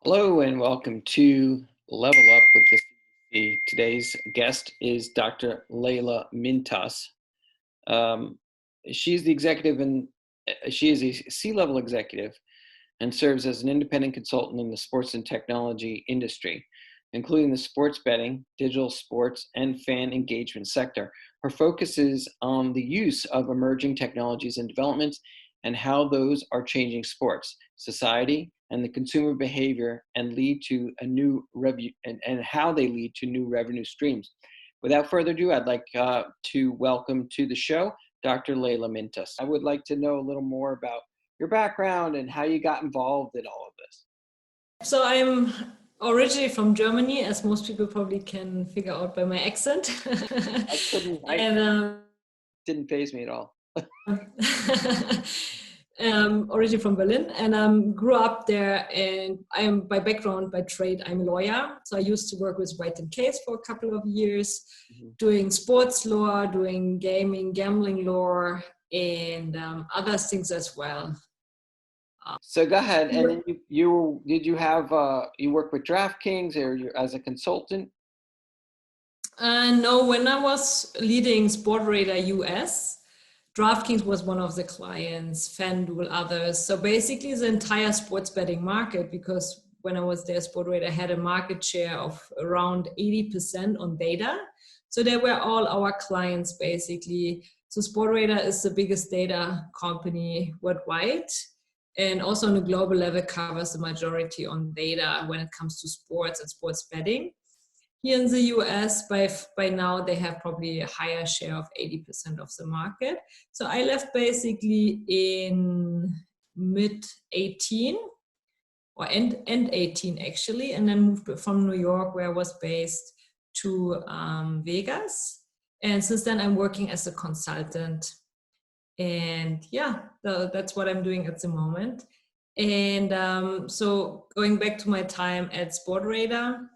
Hello and welcome to Level Up with the CDC. Today's guest is Dr. Laila Mintas. Um, she's the executive and she is a C-level executive and serves as an independent consultant in the sports and technology industry, including the sports betting, digital sports, and fan engagement sector. Her focus is on the use of emerging technologies and developments and how those are changing sports, society, and the consumer behavior and lead to a new revenue and how they lead to new revenue streams. Without further ado, I'd like to welcome to the show Dr. Laila Mintas. I would like to know a little more about your background and how you got involved in all of this. So I'm originally from Germany, as most people probably can figure out by my accent. Didn't faze me at all. Originally from Berlin, and grew up there. And I'm by background, by trade, I'm a lawyer. So I used to work with White and Case for a couple of years, doing sports law, doing gambling law, and other things as well. So go ahead. And then you work with DraftKings or you as a consultant? No, when I was leading Sportradar US, DraftKings was one of the clients, FanDuel, others. So basically the entire sports betting market, because when I was there, Sportradar had a market share of around 80% on data. So they were all our clients basically. So Sportradar is the biggest data company worldwide, and also on a global level covers the majority on data when it comes to sports and sports betting. Here in the US, by now, they have probably a higher share of 80% of the market. So I left basically in mid-18, or end 18 actually, and then moved from New York, where I was based, to Vegas. And since then, I'm working as a consultant. And yeah, that's what I'm doing at the moment. And so going back to my time at Sportradar,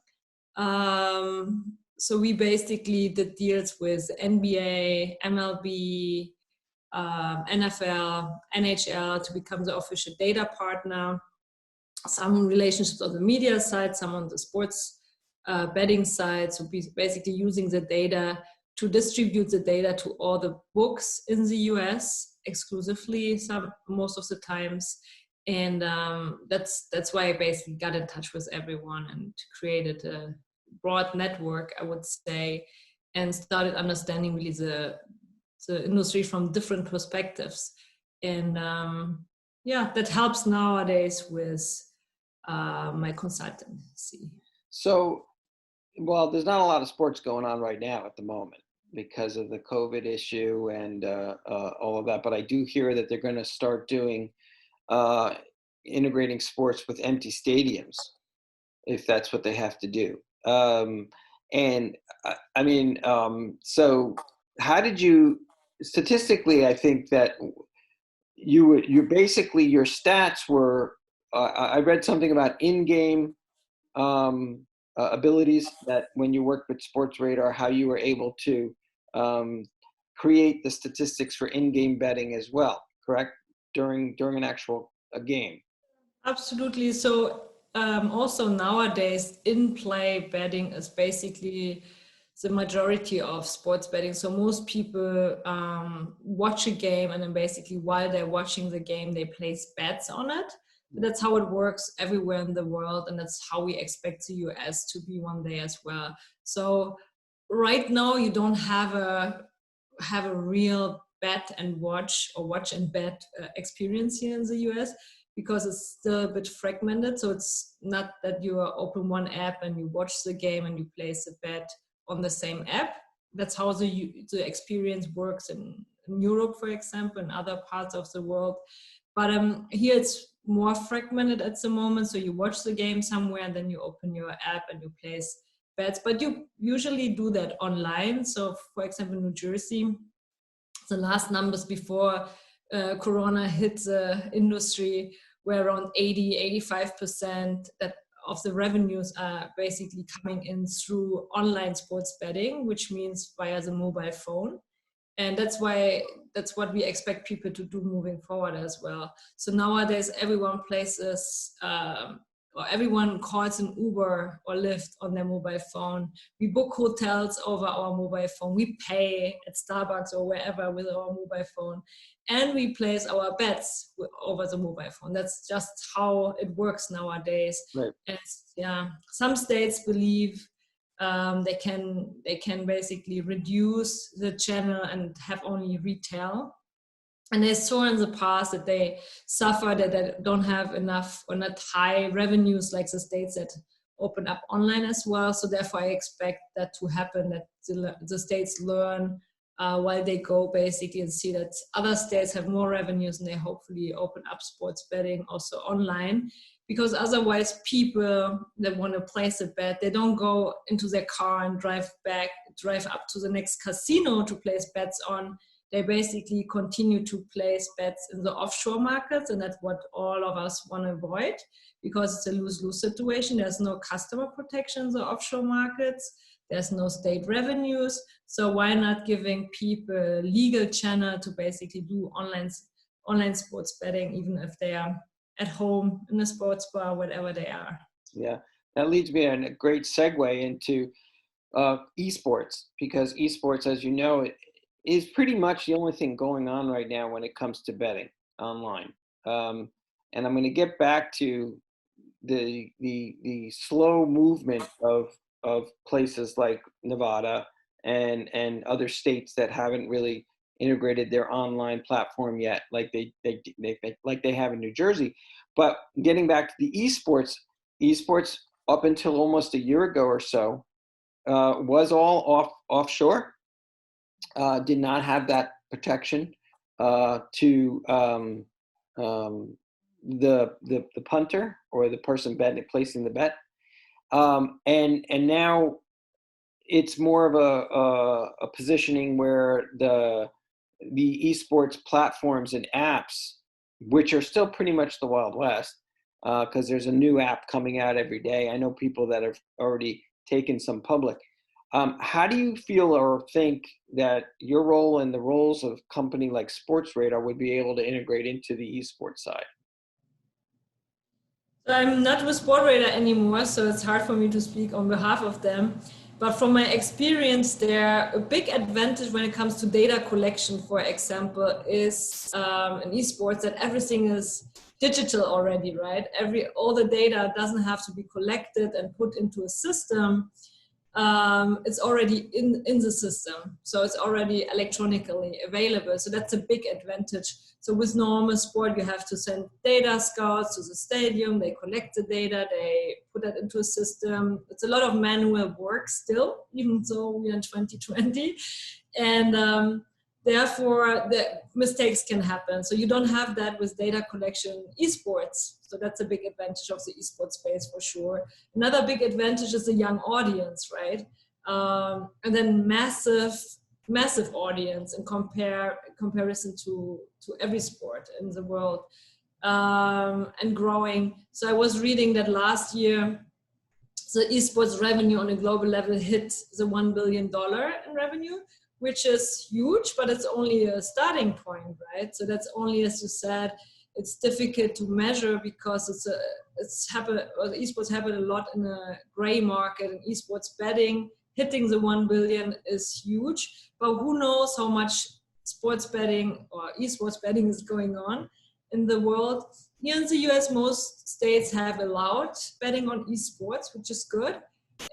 so we basically did deals with NBA, MLB, NFL, NHL to become the official data partner. Some relationships on the media side, some on the sports betting side. So basically using the data to distribute the data to all the books in the US exclusively, most of the times. And that's why I basically got in touch with everyone and created a broad network, I would say, and started understanding really the industry from different perspectives. And yeah, that helps nowadays with my consultancy. So, well, there's not a lot of sports going on right now at the moment because of the COVID issue and all of that. But I do hear that they're going to start doing integrating sports with empty stadiums, if that's what they have to do. So how did you, statistically, I think that you basically, your stats were, I read something about in-game abilities, that when you worked with Sportradar, how you were able to create the statistics for in-game betting as well, correct? During an actual game. Absolutely. So also nowadays, in-play betting is basically the majority of sports betting. So most people watch a game, and then basically while they're watching the game, they place bets on it. That's how it works everywhere in the world, and that's how we expect the US to be one day as well. So right now, you don't have a real bet and watch, or watch and bet experience here in the US, because it's still a bit fragmented. So it's not that you open one app and you watch the game and you place a bet on the same app. That's how the experience works in Europe, for example, and other parts of the world. But here it's more fragmented at the moment. So you watch the game somewhere, and then you open your app and you place bets. But you usually do that online. So for example, New Jersey, the last numbers before Corona hit the industry were around 85% of the revenues are basically coming in through online sports betting, which means via the mobile phone. And that's what we expect people to do moving forward as well. So nowadays, everyone places or everyone calls an Uber or Lyft on their mobile phone. We book hotels over our mobile phone. We pay at Starbucks or wherever with our mobile phone. And we place our bets over the mobile phone. That's just how it works nowadays. Right. And yeah, some states believe they can basically reduce the channel and have only retail. And they saw in the past that they suffer, that they don't have enough or not high revenues like the states that open up online as well. So therefore I expect that to happen, that the states learn while they go basically, and see that other states have more revenues, and they hopefully open up sports betting also online. Because otherwise people that want to place a bet, they don't go into their car and drive up to the next casino to place bets on. They basically continue to place bets in the offshore markets, and that's what all of us want to avoid, because it's a lose-lose situation. There's no customer protection in the offshore markets. There's no state revenues. So why not giving people a legal channel to basically do online sports betting, even if they are at home, in a sports bar, wherever they are. Yeah, that leads me in a great segue into esports, because esports, as you know, is pretty much the only thing going on right now when it comes to betting online. And I'm going to get back to the slow movement of places like Nevada and other states that haven't really integrated their online platform yet, like they have in New Jersey. But getting back to the esports up until almost a year ago or so was all offshore. Did not have that protection to the punter or the person placing the bet, and now it's more of a positioning where the esports platforms and apps, which are still pretty much the Wild West, because there's a new app coming out every day. I know people that have already taken some public. How do you feel or think that your role and the roles of a company like Sportsradar would be able to integrate into the esports side? So I'm not with Sportradar anymore, so it's hard for me to speak on behalf of them. But from my experience there, a big advantage when it comes to data collection, for example, is in esports that everything is digital already, right? All the data doesn't have to be collected and put into a system. It's already in the system. So it's already electronically available. So that's a big advantage. So with normal sport, you have to send data scouts to the stadium. They collect the data, they put that into a system. It's a lot of manual work still, even though we're in 2020. And therefore, the mistakes can happen. So you don't have that with data collection esports. So that's a big advantage of the esports space for sure. Another big advantage is the young audience, right? And then massive audience in comparison to every sport in the world, and growing. So I was reading that last year, the esports revenue on a global level hit the $1 billion in revenue, which is huge, but it's only a starting point, right? So that's only, as you said, it's difficult to measure because esports happen a lot in a gray market, and esports betting hitting the 1 billion is huge, but who knows how much sports betting or esports betting is going on in the world. Here in the US, most states have allowed betting on esports, which is good,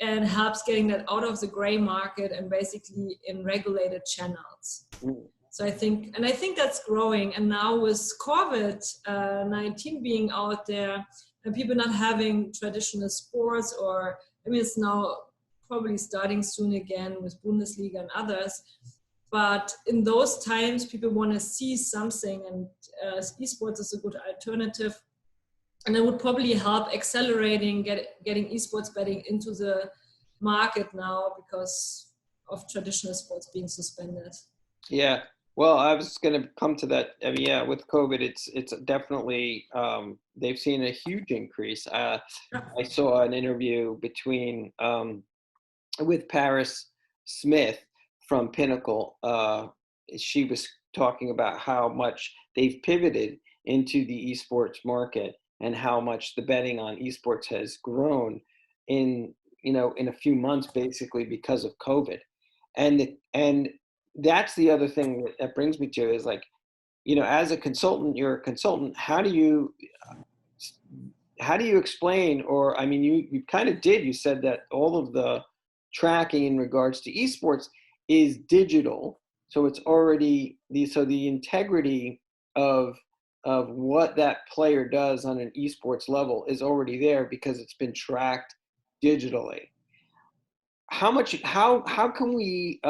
and helps getting that out of the gray market and basically in regulated channels. So I think that's growing. And now with COVID-19 being out there and people not having traditional sports, or it's now probably starting soon again with Bundesliga and others. But in those times, people want to see something, and esports is a good alternative. And it would probably help accelerating getting esports betting into the market now because of traditional sports being suspended. Yeah, well, I was going to come to that. I mean, yeah, with COVID, it's definitely they've seen a huge increase. I saw an interview with Paris Smith from Pinnacle. She was talking about how much they've pivoted into the esports market and how much the betting on esports has grown in, in a few months, basically because of COVID. And that's the other thing that brings me to is like, as a consultant, you're a consultant. How do you explain, or I mean, you kind of did, you said that all of the tracking in regards to esports is digital, so it's already the integrity of what that player does on an esports level is already there because it's been tracked digitally. How can we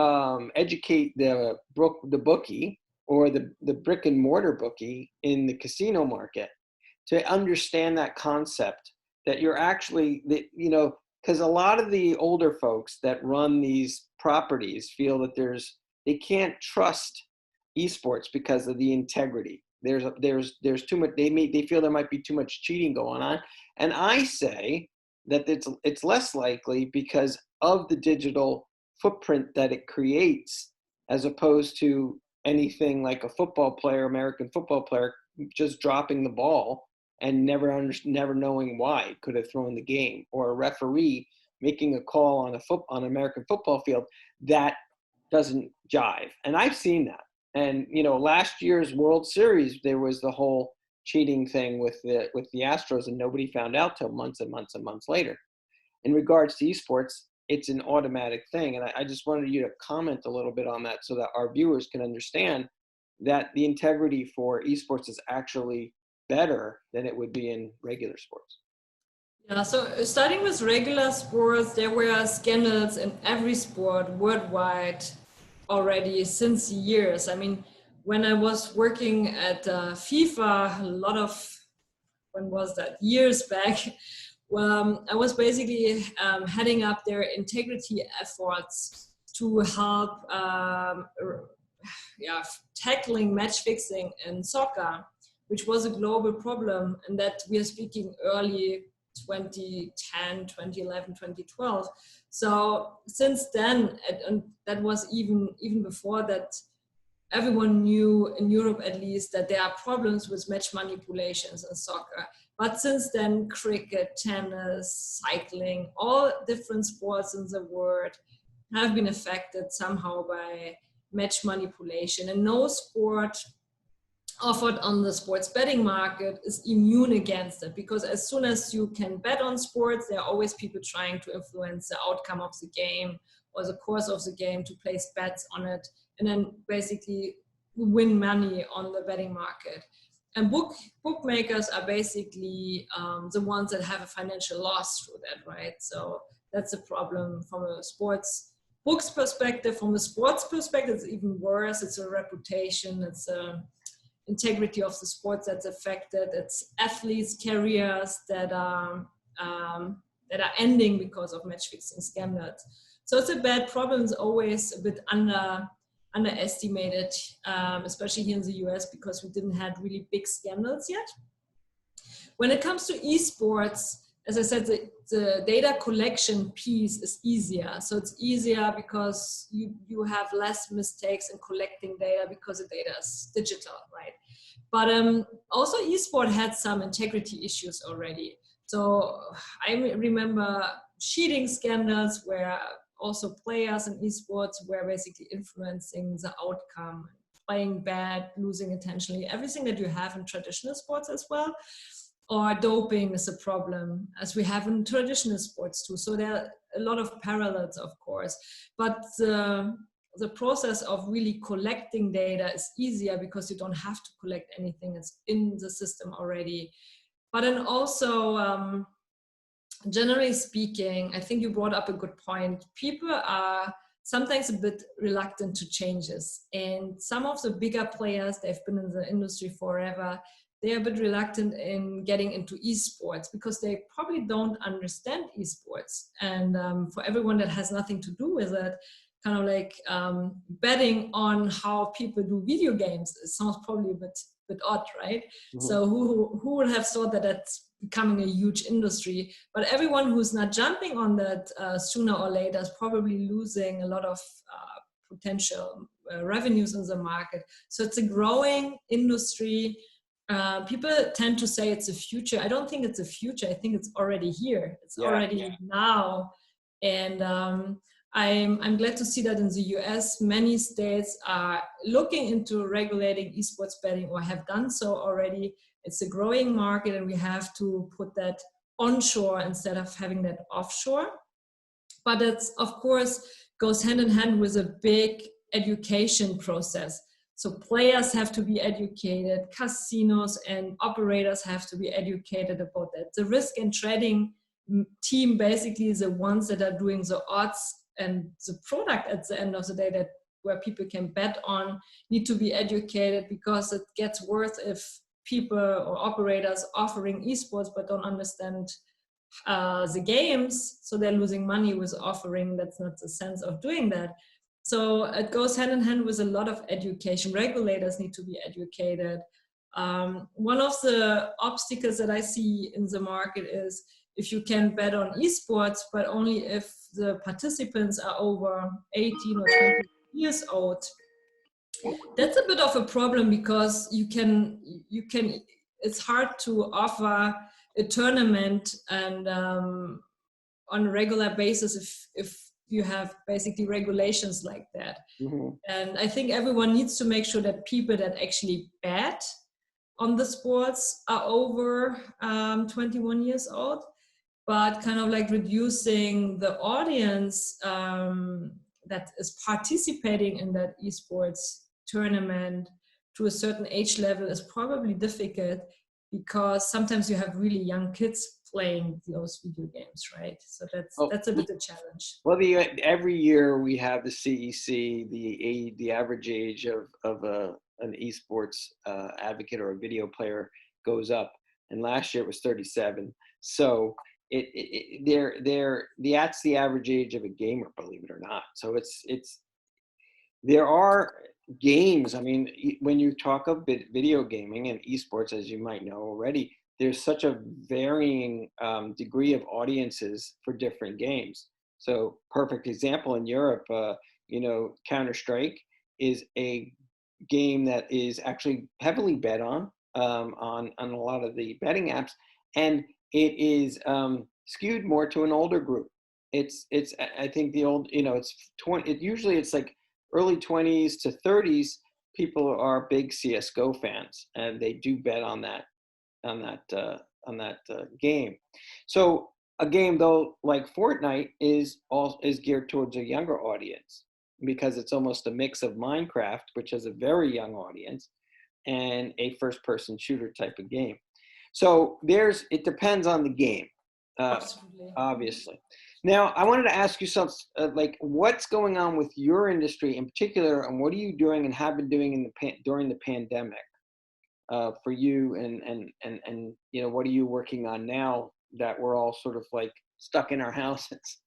educate the bookie, or the brick and mortar bookie in the casino market to understand that concept, that you're actually, that, because a lot of the older folks that run these properties feel that they can't trust esports because of the integrity. There's too much. They feel there might be too much cheating going on, and I say that it's less likely because of the digital footprint that it creates, as opposed to anything like a football player, American football player, just dropping the ball and never knowing why, could have thrown the game, or a referee making a call on an American football field that doesn't jive. And I've seen that. And last year's World Series, there was the whole cheating thing with the Astros, and nobody found out till months and months and months later. In regards to esports, it's an automatic thing, and I just wanted you to comment a little bit on that so that our viewers can understand that the integrity for esports is actually better than it would be in regular sports. Yeah, so starting with regular sports, there were scandals in every sport worldwide already since years. I mean, when I was working at FIFA, a lot of, when was that, years back, I was basically heading up their integrity efforts to help tackling match fixing in soccer, which was a global problem, and that we are speaking early 2010, 2011, 2012. So since then, and that was even before that, everyone knew in Europe at least that there are problems with match manipulations in soccer. But since then, cricket, tennis, cycling, all different sports in the world have been affected somehow by match manipulation. And no sport offered on the sports betting market is immune against it, because as soon as you can bet on sports, there are always people trying to influence the outcome of the game or the course of the game, to place bets on it and then basically win money on the betting market. And bookmakers are basically the ones that have a financial loss through that, right? So that's a problem from a sports books perspective. From a sports perspective, it's even worse. It's a reputation, it's a integrity of the sports that's affected. It's athletes' careers that are ending because of match fixing scandals. So it's a bad problem. It's always a bit underestimated, especially here in the US, because we didn't have really big scandals yet. When it comes to esports, as I said, the data collection piece is easier. So it's easier because you have less mistakes in collecting data because the data is digital, right? But also esport had some integrity issues already. So I remember cheating scandals where also players in esports were basically influencing the outcome, playing bad, losing intentionally, everything that you have in traditional sports as well. Or doping is a problem, as we have in traditional sports too. So there are a lot of parallels, of course. But the process of really collecting data is easier because you don't have to collect anything. It's in the system already. But then also, generally speaking, I think you brought up a good point. People are sometimes a bit reluctant to changes. And some of the bigger players, they've been in the industry forever, they're a bit reluctant in getting into esports because they probably don't understand esports. And for everyone that has nothing to do with it, kind of like betting on how people do video games, it sounds probably a bit odd, right? Mm-hmm. So who would have thought that that's becoming a huge industry? But everyone who's not jumping on that sooner or later is probably losing a lot of potential revenues in the market. So it's a growing industry. people tend to say it's a future. I don't think it's a future. I think it's already here. It's already now. And I'm glad to see that in the US, many states are looking into regulating esports betting or have done so already. It's a growing market, and we have to put that onshore instead of having that offshore. But it's, of course, goes hand in hand with a big education process. So players have to be educated, casinos and operators have to be educated about that. The risk and trading team basically is the ones that are doing the odds and the product at the end of the day, that where people can bet on, need to be educated, because it gets worse if people or operators offering esports but don't understand the games, so they're losing money with offering. That's not the sense of doing that. So it goes hand in hand with a lot of education. Regulators need to be educated. One of the obstacles that I see in the market is if you can bet on esports, but only if the participants are over 18 or 20 years old. That's a bit of a problem, because you can it's hard to offer a tournament and on a regular basis if you have basically regulations like that. And I think everyone needs to make sure that people that actually bet on the sports are over 21 years old, but kind of like reducing the audience that is participating in that esports tournament to a certain age level is probably difficult, because sometimes you have really young kids playing those video games, right? So that's a bit of a challenge. Well, every year we have the CEC, the average age of an esports advocate or a video player goes up, and last year it was 37. So that's the average age of a gamer, believe it or not. So there are games. I mean, when you talk of video gaming and esports, as you might know already, there's such a varying degree of audiences for different games. So perfect example in Europe, Counter-Strike is a game that is actually heavily bet on a lot of the betting apps, and it is skewed more to an older group. It's I think the old, it's 20. Usually it's like early 20s to 30s. People are big CS:GO fans, and they do bet on that game. So a game though like Fortnite is geared towards a younger audience, because it's almost a mix of Minecraft, which has a very young audience, and a first-person shooter type of game. So it depends on the game, obviously. Now, I wanted to ask you something, like what's going on with your industry in particular, and what are you doing and have been doing during the pandemic for you, and what are you working on now that we're all sort of like stuck in our houses?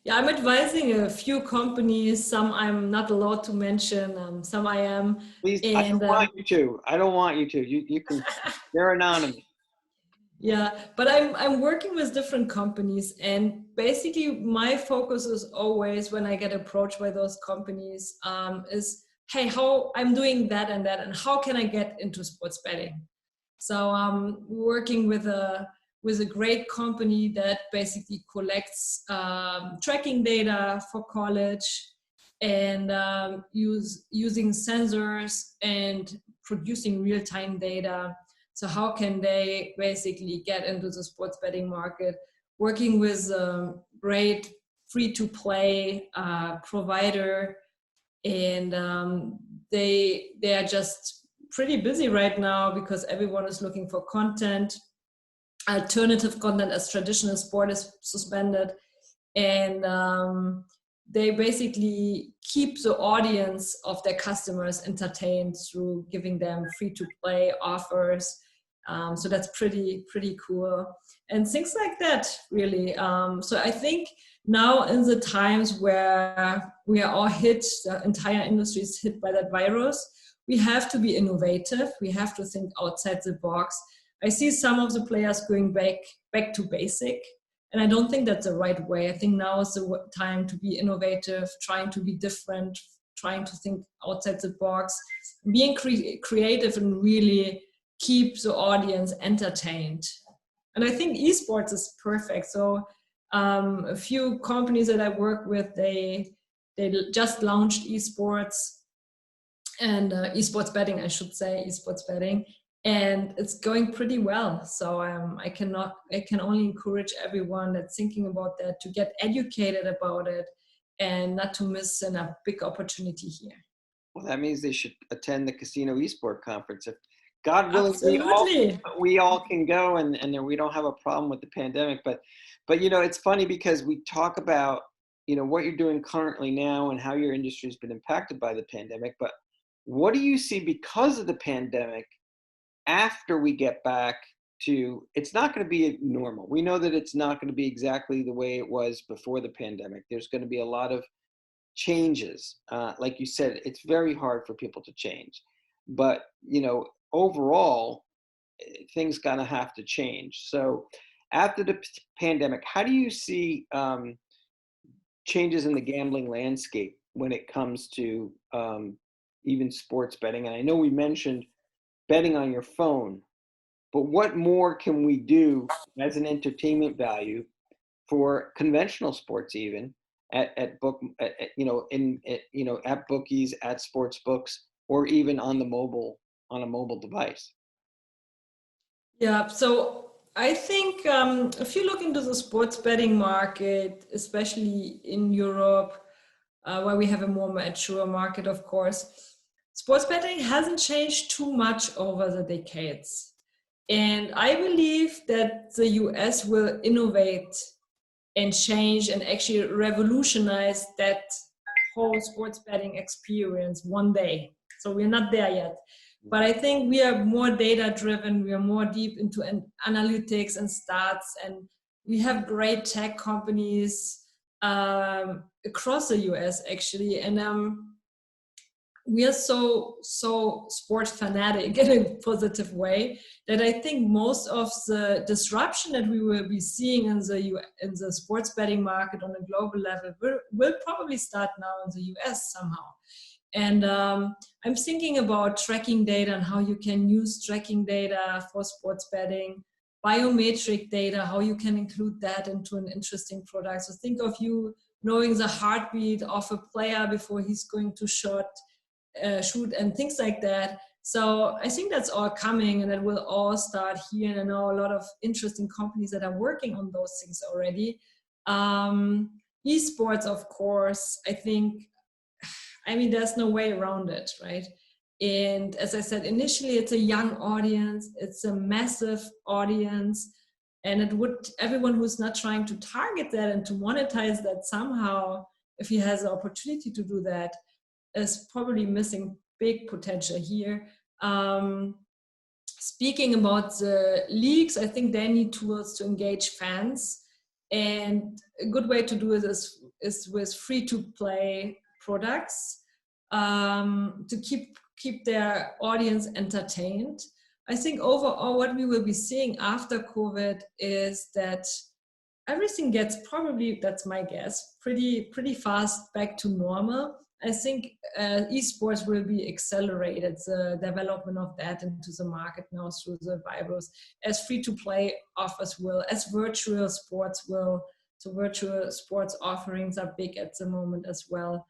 Yeah, I'm advising a few companies. Some I'm not allowed to mention. Some I am. Please, I don't want you to. I don't want you to. You can. They're anonymous. Yeah, but I'm working with different companies, and basically my focus is always, when I get approached by those companies, is, hey, how I'm doing that, and how can I get into sports betting? So I'm working with a great company that basically collects tracking data for college, and using sensors and producing real-time data. So how can they basically get into the sports betting market? Working with a great free-to-play provider, and they are just pretty busy right now, because everyone is looking for content, alternative content, as traditional sport is suspended, and they basically keep the audience of their customers entertained through giving them free-to-play offers. So that's pretty cool, and things like that, really. So I think now, in the times where we are all hit, the entire industry is hit by that virus, we have to be innovative. We have to think outside the box. I see some of the players going back to basic, and I don't think that's the right way. I think now is the time to be innovative, trying to be different trying to think outside the box, being creative and really keep the audience entertained. And I think esports is perfect. So a few companies that I work with, they just launched esports and esports betting, I should say, esports betting, and it's going pretty well. So I can only encourage everyone that's thinking about that to get educated about it and not to miss a big opportunity here. Well, that means they should attend the Casino Esport Conference. If God willing, Absolutely. we all can go, and we don't have a problem with the pandemic. But you know, it's funny because we talk about, you know, what you're doing currently now and how your industry has been impacted by the pandemic. But what do you see because of the pandemic after we get back to? It's not going to be normal. We know that it's not going to be exactly the way it was before the pandemic. There's going to be a lot of changes. Like you said, it's very hard for people to change. But, you know, overall, things going to have to change. So after the pandemic, how do you see changes in the gambling landscape when it comes to even sports betting? And I know we mentioned betting on your phone, but what more can we do as an entertainment value for conventional sports, even at you know, you know, at bookies, at sports books, or even on a mobile device? Yeah, so I think if you look into the sports betting market, especially in Europe, where we have a more mature market, of course, sports betting hasn't changed too much over the decades. And I believe that the US will innovate and change and actually revolutionize that whole sports betting experience one day. So we're not there yet. But I think we are more data driven, we are more deep into analytics and stats, and we have great tech companies across the US actually. And we are so sport fanatic in a positive way that I think most of the disruption that we will be seeing in the sports betting market on a global level will probably start now in the US somehow. And I'm thinking about tracking data and how you can use tracking data for sports betting, biometric data, how you can include that into an interesting product. So think of you knowing the heartbeat of a player before he's going to shoot and things like that. So I think that's all coming, and it will all start here. And I know a lot of interesting companies that are working on those things already. Esports, of course, I mean, there's no way around it, right? And as I said, initially it's a young audience, it's a massive audience, and everyone who's not trying to target that and to monetize that somehow, if he has the opportunity to do that, is probably missing big potential here. Speaking about the leagues, I think they need tools to engage fans. And a good way to do it is with free-to-play products to keep their audience entertained. I think overall what we will be seeing after COVID is that everything gets probably, that's my guess, pretty fast back to normal. I think esports will be accelerated, the development of that into the market now through the virus, as free-to-play offers will, as virtual sports will. So virtual sports offerings are big at the moment as well.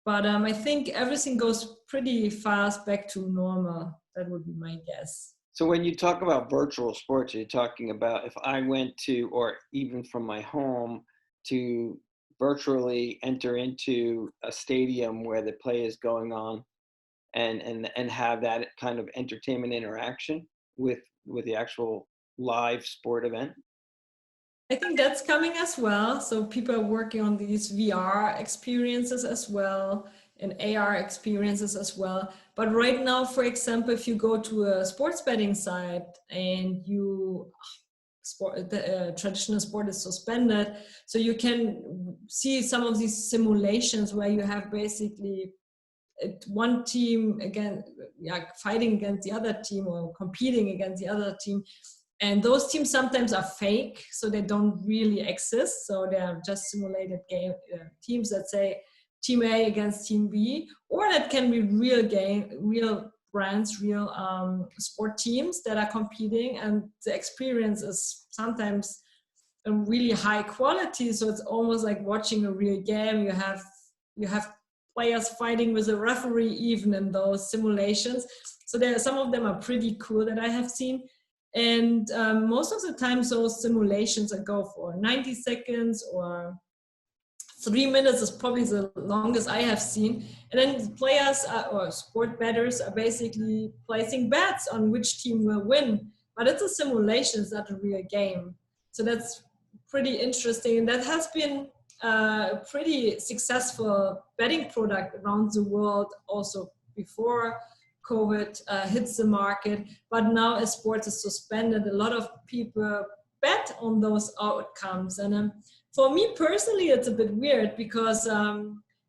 But I think everything goes pretty fast back to normal. That would be my guess. So when you talk about virtual sports, you're talking about if I went to, or even from my home, to virtually enter into a stadium where the play is going on and have that kind of entertainment interaction with the actual live sport event? I think that's coming as well. So people are working on these VR experiences as well and AR experiences as well. But right now, for example, if you go to a sports betting site and the traditional sport is suspended, so you can see some of these simulations where you have basically one team fighting against the other team or competing against the other team. And those teams sometimes are fake, so they don't really exist. So they are just simulated teams that say team A against team B, or that can be real game, real brands, real sport teams that are competing, and the experience is sometimes a really high quality. So it's almost like watching a real game. You have players fighting with a referee even in those simulations. So there, some of them are pretty cool that I have seen. And most of the time, those simulations go for 90 seconds or 3 minutes is probably the longest I have seen. And then players or sport bettors are basically placing bets on which team will win. But it's a simulation, it's not a real game. So that's pretty interesting. And that has been a pretty successful betting product around the world also before COVID hits the market. But now as sports is suspended, a lot of people bet on those outcomes. And for me personally, it's a bit weird because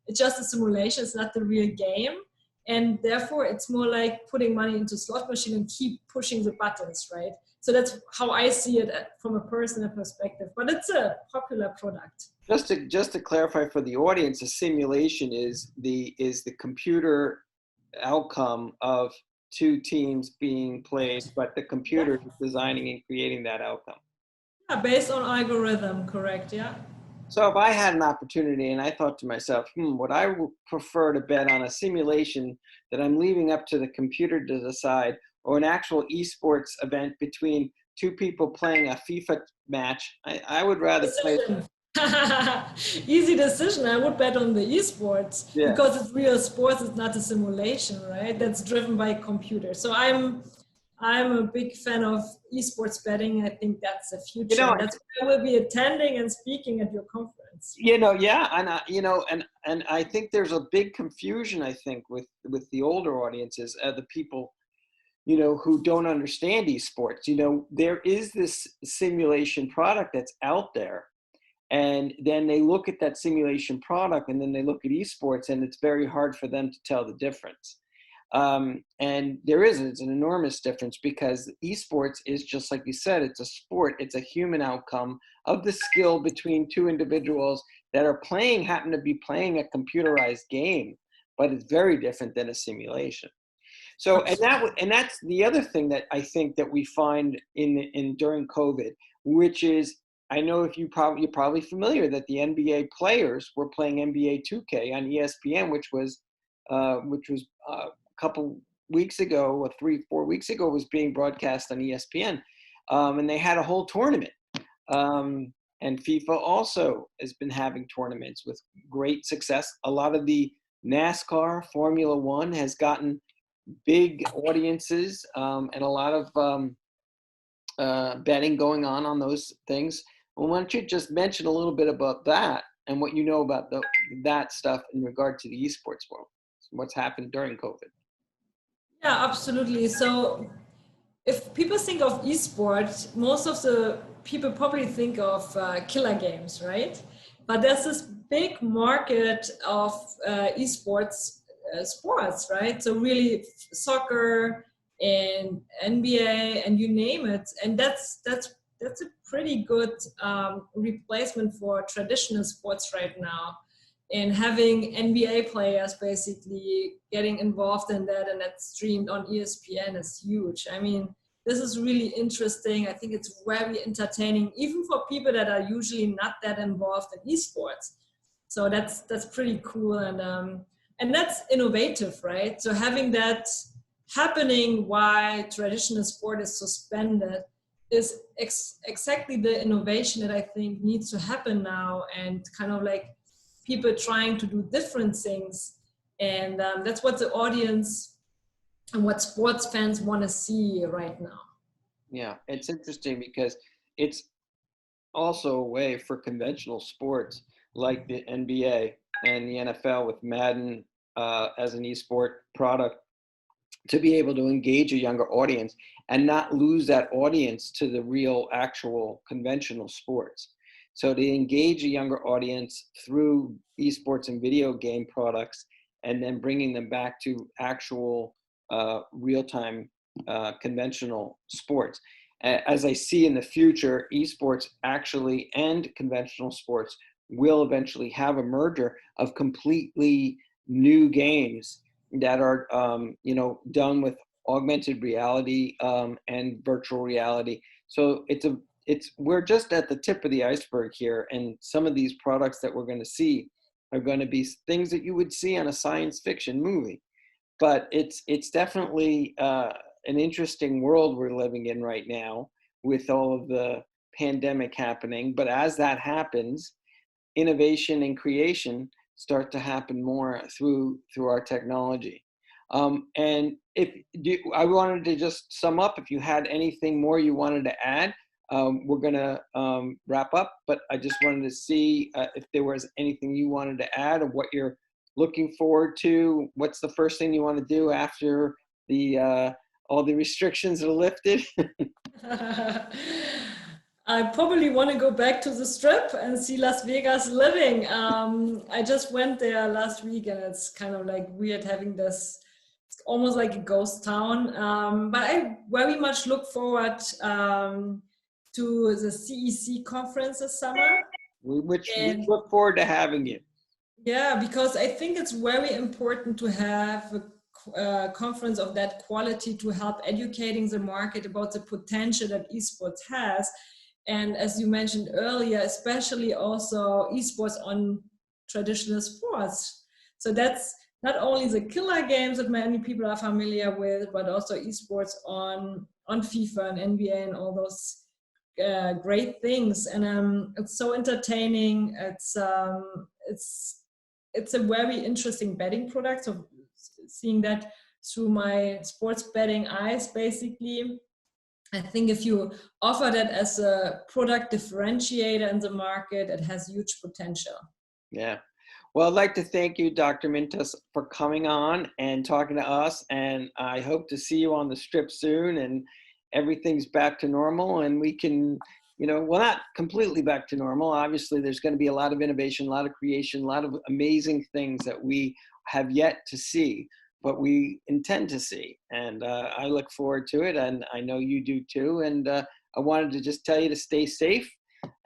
it's just a simulation. It's not the real game. And therefore, it's more like putting money into a slot machine and keep pushing the buttons, right? So that's how I see it from a personal perspective. But it's a popular product. Just to clarify for the audience, a simulation is the computer outcome of two teams being played, but the computer is designing and creating that outcome. Yeah, based on algorithm, correct? Yeah. So if I had an opportunity and I thought to myself, would I prefer to bet on a simulation that I'm leaving up to the computer to decide, or an actual esports event between two people playing a FIFA match, I would rather play. Easy decision. I would bet on the esports Yeah. because it's real sports. It's not a simulation, right? That's driven by computer. So I'm a big fan of esports betting. I think that's the future. That's why I will be attending and speaking at your conference. Yeah, and I think there's a big confusion. I think with the older audiences, the people, who don't understand esports. There is this simulation product that's out there, and then they look at that simulation product, and then they look at esports, and it's very hard for them to tell the difference. And it's an enormous difference, because esports is, just like you said, it's a sport. It's a human outcome of the skill between two individuals that are happen to be playing a computerized game, but it's very different than a simulation. So, and that's the other thing that I think that we find in during COVID, which is, I know if you're probably familiar that the NBA players were playing NBA 2K on ESPN, which was a couple weeks ago, or 3-4 weeks ago, was being broadcast on ESPN, and they had a whole tournament. And FIFA also has been having tournaments with great success. A lot of the NASCAR, Formula One has gotten big audiences, and a lot of betting going on those things. Well, why don't you just mention a little bit about that and what you know about that stuff in regard to the esports world? What's happened during COVID? Yeah, absolutely. So if people think of esports, most of the people probably think of killer games, right? But there's this big market of esports sports, right? So really soccer and NBA and you name it, and that's a pretty good replacement for traditional sports right now. And having NBA players basically getting involved in that, and that's streamed on ESPN, is huge. I mean, this is really interesting. I think it's very entertaining, even for people that are usually not that involved in esports. So that's pretty cool, and that's innovative, right? So having that happening while traditional sport is suspended is exactly the innovation that I think needs to happen now, and kind of like people trying to do different things. And that's what the audience and what sports fans want to see right now. Yeah, it's interesting because it's also a way for conventional sports like the NBA and the NFL with Madden as an esport product to be able to engage a younger audience and not lose that audience to the real, actual conventional sports. So to engage a younger audience through esports and video game products, and then bringing them back to actual real-time conventional sports. As I see in the future, esports actually and conventional sports will eventually have a merger of completely new games that are, done with augmented reality and virtual reality. So we're just at the tip of the iceberg here, and some of these products that we're going to see are going to be things that you would see on a science fiction movie. But it's definitely an interesting world we're living in right now with all of the pandemic happening. But as that happens, innovation and creation start to happen more through our technology. And I wanted to just sum up, if you had anything more you wanted to add, we're going to wrap up, but I just wanted to see if there was anything you wanted to add, or what you're looking forward to. What's the first thing you want to do after the all the restrictions are lifted? I probably want to go back to the Strip and see Las Vegas living. I just went there last week, and it's kind of like weird having this, it's almost like a ghost town. But I very much look forward to the CEC conference this summer. Which we And look forward to having you. yeah, because I think it's very important to have a conference of that quality to help educating the market about the potential that esports has. And as you mentioned earlier, especially also esports on traditional sports. So that's not only the killer games that many people are familiar with, but also esports on FIFA and NBA and all those great things. And it's so entertaining. It's a very interesting betting product. So seeing that through my sports betting eyes, basically, I think if you offer that as a product differentiator in the market, it has huge potential. Yeah. Well, I'd like to thank you, Dr. Mintas, for coming on and talking to us. And I hope to see you on the Strip soon, and everything's back to normal, and we can, well, not completely back to normal. Obviously, there's going to be a lot of innovation, a lot of creation, a lot of amazing things that we have yet to see, but we intend to see. And I look forward to it, and I know you do too. And I wanted to just tell you to stay safe,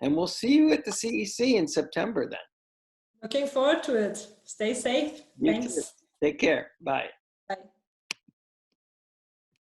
and we'll see you at the CEC in September then. Looking forward to it. Stay safe. You too. Thanks. Take care. Bye.